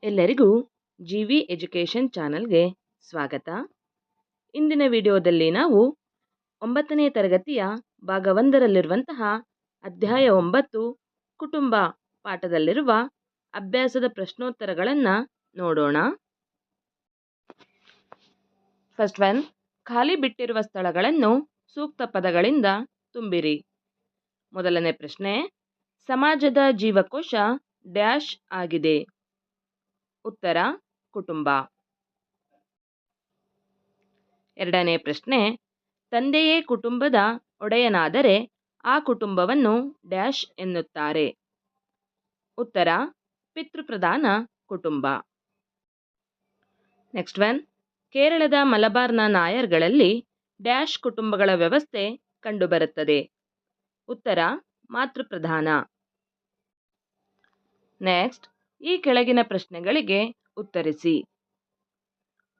ಎಲ್ಲರಿಗೂ GV education ಚಾನಲ್ಗೆ ಸ್ವಾಗತ. ಇಂದಿನ ವಿಡಿಯೋದಲ್ಲಿ ನಾವು 9ನೇ ತರಗತಿಯ ಭಾಗ 1ರಲ್ಲಿರುವಂತಹ ಅಧ್ಯಾಯ 9 ಕುಟುಂಬ ಪಾಠದಲ್ಲಿರುವ ಅಭ್ಯಾಸದ ಪ್ರಶ್ನೋತ್ತರಗಳನ್ನು ನೋಡೋಣ. ಫಸ್ಟ್ ಒನ್, ಖಾಲಿ ಬಿಟ್ಟಿರುವ ಸ್ಥಳಗಳನ್ನು ಸೂಕ್ತ ಪದಗಳಿಂದ ತುಂಬಿರಿ. ಮೊದಲನೇ ಪ್ರಶ್ನೆ, ಸಮಾಜದ ಜೀವಕೋಶ ಡ್ಯಾಶ್ ಆಗಿದೆ. ಉತ್ತರ, ಕುಟುಂಬ. ಎರಡನೇ ಪ್ರಶ್ನೆ, ತಂದೆಯೇ ಕುಟುಂಬದ ಒಡೆಯನಾದರೆ ಆ ಕುಟುಂಬವನ್ನು ಡ್ಯಾಶ್ ಎನ್ನುತ್ತಾರೆ. ಉತ್ತರ, ಪಿತೃಪ್ರಧಾನ ಕುಟುಂಬ. ನೆಕ್ಸ್ಟ್ ಒನ್, ಕೇರಳದ ಮಲಬಾರ್ನ ನಾಯರ್ಗಳಲ್ಲಿ ಡ್ಯಾಶ್ ಕುಟುಂಬಗಳ ವ್ಯವಸ್ಥೆ ಕಂಡುಬರುತ್ತದೆ. ಉತ್ತರ, ಮಾತೃಪ್ರಧಾನ. ನೆಕ್ಸ್ಟ್, ಈ ಕೆಳಗಿನ ಪ್ರಶ್ನೆಗಳಿಗೆ ಉತ್ತರಿಸಿ.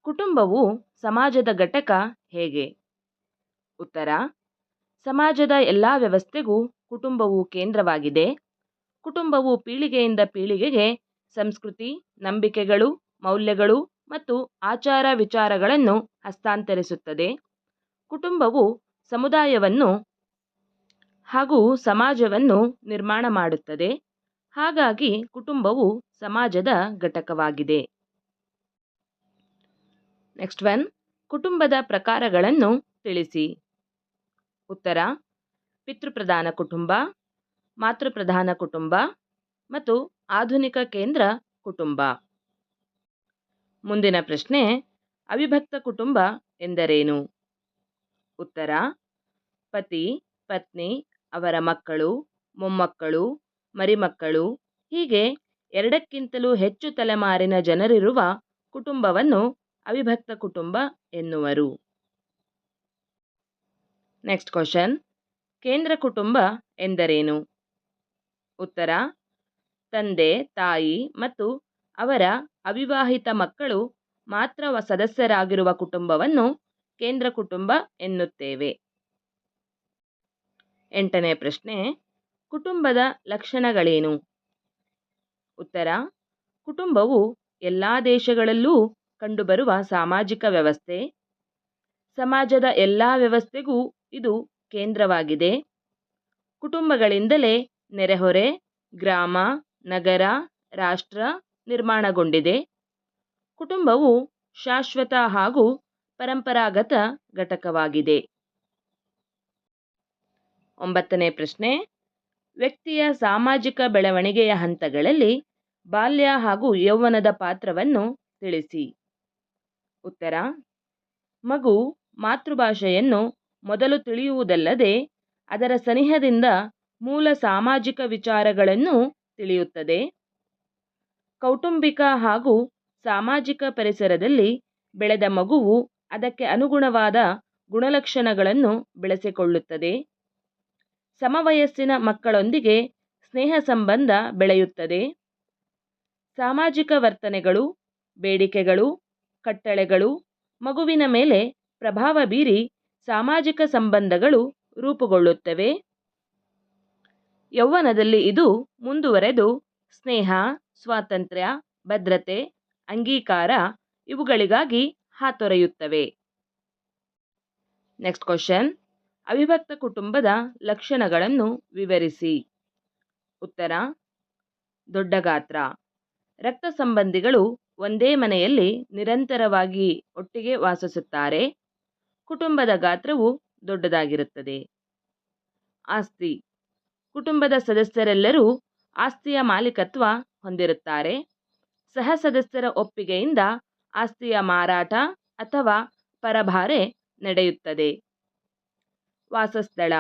ಕುಟುಂಬವು ಸಮಾಜದ ಘಟಕ ಹೇಗೆ? ಉತ್ತರ, ಸಮಾಜದ ಎಲ್ಲ ವ್ಯವಸ್ಥೆಗೂ ಕುಟುಂಬವು ಕೇಂದ್ರವಾಗಿದೆ. ಕುಟುಂಬವು ಪೀಳಿಗೆಯಿಂದ ಪೀಳಿಗೆಗೆ ಸಂಸ್ಕೃತಿ, ನಂಬಿಕೆಗಳು, ಮೌಲ್ಯಗಳು ಮತ್ತು ಆಚಾರ ವಿಚಾರಗಳನ್ನು ಹಸ್ತಾಂತರಿಸುತ್ತದೆ. ಕುಟುಂಬವು ಸಮುದಾಯವನ್ನು ಹಾಗೂ ಸಮಾಜವನ್ನು ನಿರ್ಮಾಣ ಮಾಡುತ್ತದೆ. ಹಾಗಾಗಿ ಕುಟುಂಬವು ಸಮಾಜದ ಘಟಕವಾಗಿದೆ. ನೆಕ್ಸ್ಟ್ ಒನ್, ಕುಟುಂಬದ ಪ್ರಕಾರಗಳನ್ನು ತಿಳಿಸಿ. ಉತ್ತರ, ಪಿತೃಪ್ರಧಾನ ಕುಟುಂಬ, ಮಾತೃಪ್ರಧಾನ ಕುಟುಂಬ ಮತ್ತು ಆಧುನಿಕ ಕೇಂದ್ರ ಕುಟುಂಬ. ಮುಂದಿನ ಪ್ರಶ್ನೆ, ಅವಿಭಕ್ತ ಕುಟುಂಬ ಎಂದರೇನು? ಉತ್ತರ, ಪತಿ, ಪತ್ನಿ, ಅವರ ಮಕ್ಕಳು, ಮೊಮ್ಮಕ್ಕಳು, ಮರಿಮಕ್ಕಳು ಹೀಗೆ ಎರಡಕ್ಕಿಂತಲೂ ಹೆಚ್ಚು ತಲೆಮಾರಿನ ಜನರಿರುವ ಕುಟುಂಬವನ್ನು ಅವಿಭಕ್ತ ಕುಟುಂಬ ಎನ್ನುವರು. ನೆಕ್ಸ್ಟ್ ಕ್ವಶನ್, ಕೇಂದ್ರ ಕುಟುಂಬ ಎಂದರೇನು? ಉತ್ತರ, ತಂದೆ, ತಾಯಿ ಮತ್ತು ಅವರ ಅವಿವಾಹಿತ ಮಕ್ಕಳು ಮಾತ್ರ ಸದಸ್ಯರಾಗಿರುವ ಕುಟುಂಬವನ್ನು ಕೇಂದ್ರ ಕುಟುಂಬ ಎನ್ನುತ್ತೇವೆ. ಎಂಟನೇ ಪ್ರಶ್ನೆ, ಕುಟುಂಬದ ಲಕ್ಷಣಗಳೇನು? ಉತ್ತರ, ಕುಟುಂಬವು ಎಲ್ಲ ದೇಶಗಳಲ್ಲೂ ಕಂಡುಬರುವ ಸಾಮಾಜಿಕ ವ್ಯವಸ್ಥೆ. ಸಮಾಜದ ಎಲ್ಲ ವ್ಯವಸ್ಥೆಗೂ ಇದು ಕೇಂದ್ರವಾಗಿದೆ. ಕುಟುಂಬಗಳಿಂದಲೇ ನೆರೆಹೊರೆ, ಗ್ರಾಮ, ನಗರ, ರಾಷ್ಟ್ರ ನಿರ್ಮಾಣಗೊಂಡಿದೆ. ಕುಟುಂಬವು ಶಾಶ್ವತ ಹಾಗೂ ಪರಂಪರಾಗತ ಘಟಕವಾಗಿದೆ. 9ನೇ ಪ್ರಶ್ನೆ, ವ್ಯಕ್ತಿಯ ಸಾಮಾಜಿಕ ಬೆಳವಣಿಗೆಯ ಹಂತಗಳಲ್ಲಿ ಬಾಲ್ಯ ಹಾಗೂ ಯೌವನದ ಪಾತ್ರವನ್ನು ತಿಳಿಸಿ. ಉತ್ತರ, ಮಗು ಮಾತೃಭಾಷೆಯನ್ನು ಮೊದಲು ತಿಳಿಯುವುದಲ್ಲದೆ ಅದರ ಸನಿಹದಿಂದ ಮೂಲ ಸಾಮಾಜಿಕ ವಿಚಾರಗಳನ್ನು ತಿಳಿಯುತ್ತದೆ. ಕೌಟುಂಬಿಕ ಹಾಗೂ ಸಾಮಾಜಿಕ ಪರಿಸರದಲ್ಲಿ ಬೆಳೆದ ಮಗುವು ಅದಕ್ಕೆ ಅನುಗುಣವಾದ ಗುಣಲಕ್ಷಣಗಳನ್ನು ಬೆಳೆಸಿಕೊಳ್ಳುತ್ತದೆ. ಸಮವಯಸ್ಸಿನ ಮಕ್ಕಳೊಂದಿಗೆ ಸ್ನೇಹ ಸಂಬಂಧ ಬೆಳೆಯುತ್ತದೆ. ಸಾಮಾಜಿಕ ವರ್ತನೆಗಳು, ಬೇಡಿಕೆಗಳು, ಕಟ್ಟಳೆಗಳು ಮಗುವಿನ ಮೇಲೆ ಪ್ರಭಾವ ಬೀರಿ ಸಾಮಾಜಿಕ ಸಂಬಂಧಗಳು ರೂಪುಗೊಳ್ಳುತ್ತವೆ. ಯೌವನದಲ್ಲಿ ಇದು ಮುಂದುವರೆದು ಸ್ನೇಹ, ಸ್ವಾತಂತ್ರ್ಯ, ಭದ್ರತೆ, ಅಂಗೀಕಾರ ಇವುಗಳಿಗಾಗಿ ಹಾತೊರೆಯುತ್ತವೆ. ನೆಕ್ಸ್ಟ್ ಕ್ವಶನ್, ಅವಿಭಕ್ತ ಕುಟುಂಬದ ಲಕ್ಷಣಗಳನ್ನು ವಿವರಿಸಿ. ಉತ್ತರ, ದೊಡ್ಡ ಗಾತ್ರ. ರಕ್ತ ಸಂಬಂಧಿಗಳು ಒಂದೇ ಮನೆಯಲ್ಲಿ ನಿರಂತರವಾಗಿ ಒಟ್ಟಿಗೆ ವಾಸಿಸುತ್ತಾರೆ. ಕುಟುಂಬದ ಗಾತ್ರವು ದೊಡ್ಡದಾಗಿರುತ್ತದೆ. ಆಸ್ತಿ. ಕುಟುಂಬದ ಸದಸ್ಯರೆಲ್ಲರೂ ಆಸ್ತಿಯ ಮಾಲೀಕತ್ವ ಹೊಂದಿರುತ್ತಾರೆ. ಸಹ ಸದಸ್ಯರ ಒಪ್ಪಿಗೆಯಿಂದ ಆಸ್ತಿಯ ಮಾರಾಟ ಅಥವಾ ಪರಭಾರೆ ನಡೆಯುತ್ತದೆ. ವಾಸಸ್ಥಳ.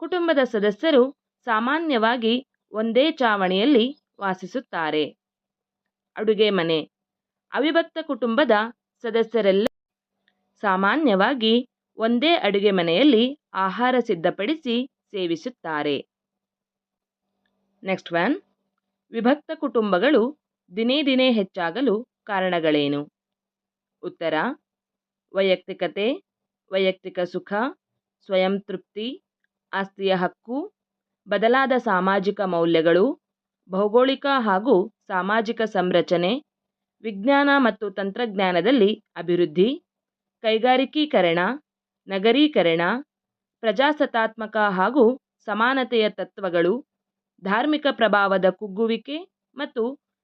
ಕುಟುಂಬದ ಸದಸ್ಯರು ಸಾಮಾನ್ಯವಾಗಿ ಒಂದೇ ಚಾವಣಿಯಲ್ಲಿ ವಾಸಿಸುತ್ತಾರೆ. ಅಡುಗೆ ಮನೆ. ಅವಿಭಕ್ತ ಕುಟುಂಬದ ಸದಸ್ಯರೆಲ್ಲ ಸಾಮಾನ್ಯವಾಗಿ ಒಂದೇ ಅಡುಗೆ ಮನೆಯಲ್ಲಿ ಆಹಾರ ಸಿದ್ಧಪಡಿಸಿ ಸೇವಿಸುತ್ತಾರೆ. ನೆಕ್ಸ್ಟ್ ಒನ್, ವಿಭಕ್ತ ಕುಟುಂಬಗಳು ದಿನೇ ದಿನೇ ಹೆಚ್ಚಾಗಲು ಕಾರಣಗಳೇನು? ಉತ್ತರ, ವೈಯಕ್ತಿಕತೆ, ವೈಯಕ್ತಿಕ ಸುಖ, ಸ್ವಯಂ ತೃಪ್ತಿ, ಆಸ್ತಿಯ ಹಕ್ಕು, ಬದಲಾದ ಸಾಮಾಜಿಕ ಮೌಲ್ಯಗಳು, ಭೌಗೋಳಿಕ ಹಾಗೂ ಸಾಮಾಜಿಕ ಸಂರಚನೆ, ವಿಜ್ಞಾನ ಮತ್ತು ತಂತ್ರಜ್ಞಾನದಲ್ಲಿ ಅಭಿವೃದ್ಧಿ, ಕೈಗಾರಿಕೀಕರಣ, ನಗರೀಕರಣ, ಪ್ರಜಾಸತ್ತಾತ್ಮಕ ಹಾಗೂ ಸಮಾನತೆಯ ತತ್ವಗಳು, ಧಾರ್ಮಿಕ ಪ್ರಭಾವದ ಕುಗ್ಗುವಿಕೆ ಮತ್ತು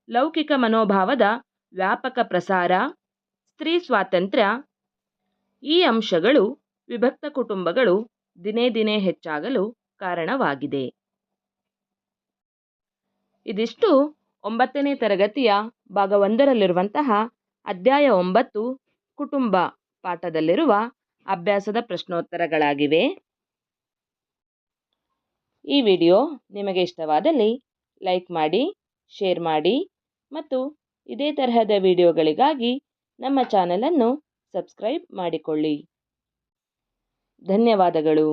ಲೌಕಿಕ ಮನೋಭಾವದ ವ್ಯಾಪಕ ಪ್ರಸಾರ, ಸ್ತ್ರೀ ಸ್ವಾತಂತ್ರ್ಯ ಈ ಅಂಶಗಳು ವಿಭಕ್ತ ಕುಟುಂಬಗಳು ದಿನೇ ದಿನೇ ಹೆಚ್ಚಾಗಲು ಕಾರಣವಾಗಿದೆ. ಇದಿಷ್ಟು 9ನೇ ತರಗತಿಯ ಭಾಗ 1ರಲ್ಲಿರುವಂತಹ ಅಧ್ಯಾಯ 9 ಕುಟುಂಬ ಪಾಠದಲ್ಲಿರುವ ಅಭ್ಯಾಸದ ಪ್ರಶ್ನೋತ್ತರಗಳಾಗಿವೆ. ಈ ವಿಡಿಯೋ ನಿಮಗೆ ಇಷ್ಟವಾದಲ್ಲಿ ಲೈಕ್ ಮಾಡಿ, ಶೇರ್ ಮಾಡಿ ಮತ್ತು ಇದೇ ತರಹದ ವಿಡಿಯೋಗಳಿಗಾಗಿ ನಮ್ಮ ಚಾನಲನ್ನು ಸಬ್ಸ್ಕ್ರೈಬ್ ಮಾಡಿಕೊಳ್ಳಿ. ಧನ್ಯವಾದಗಳು.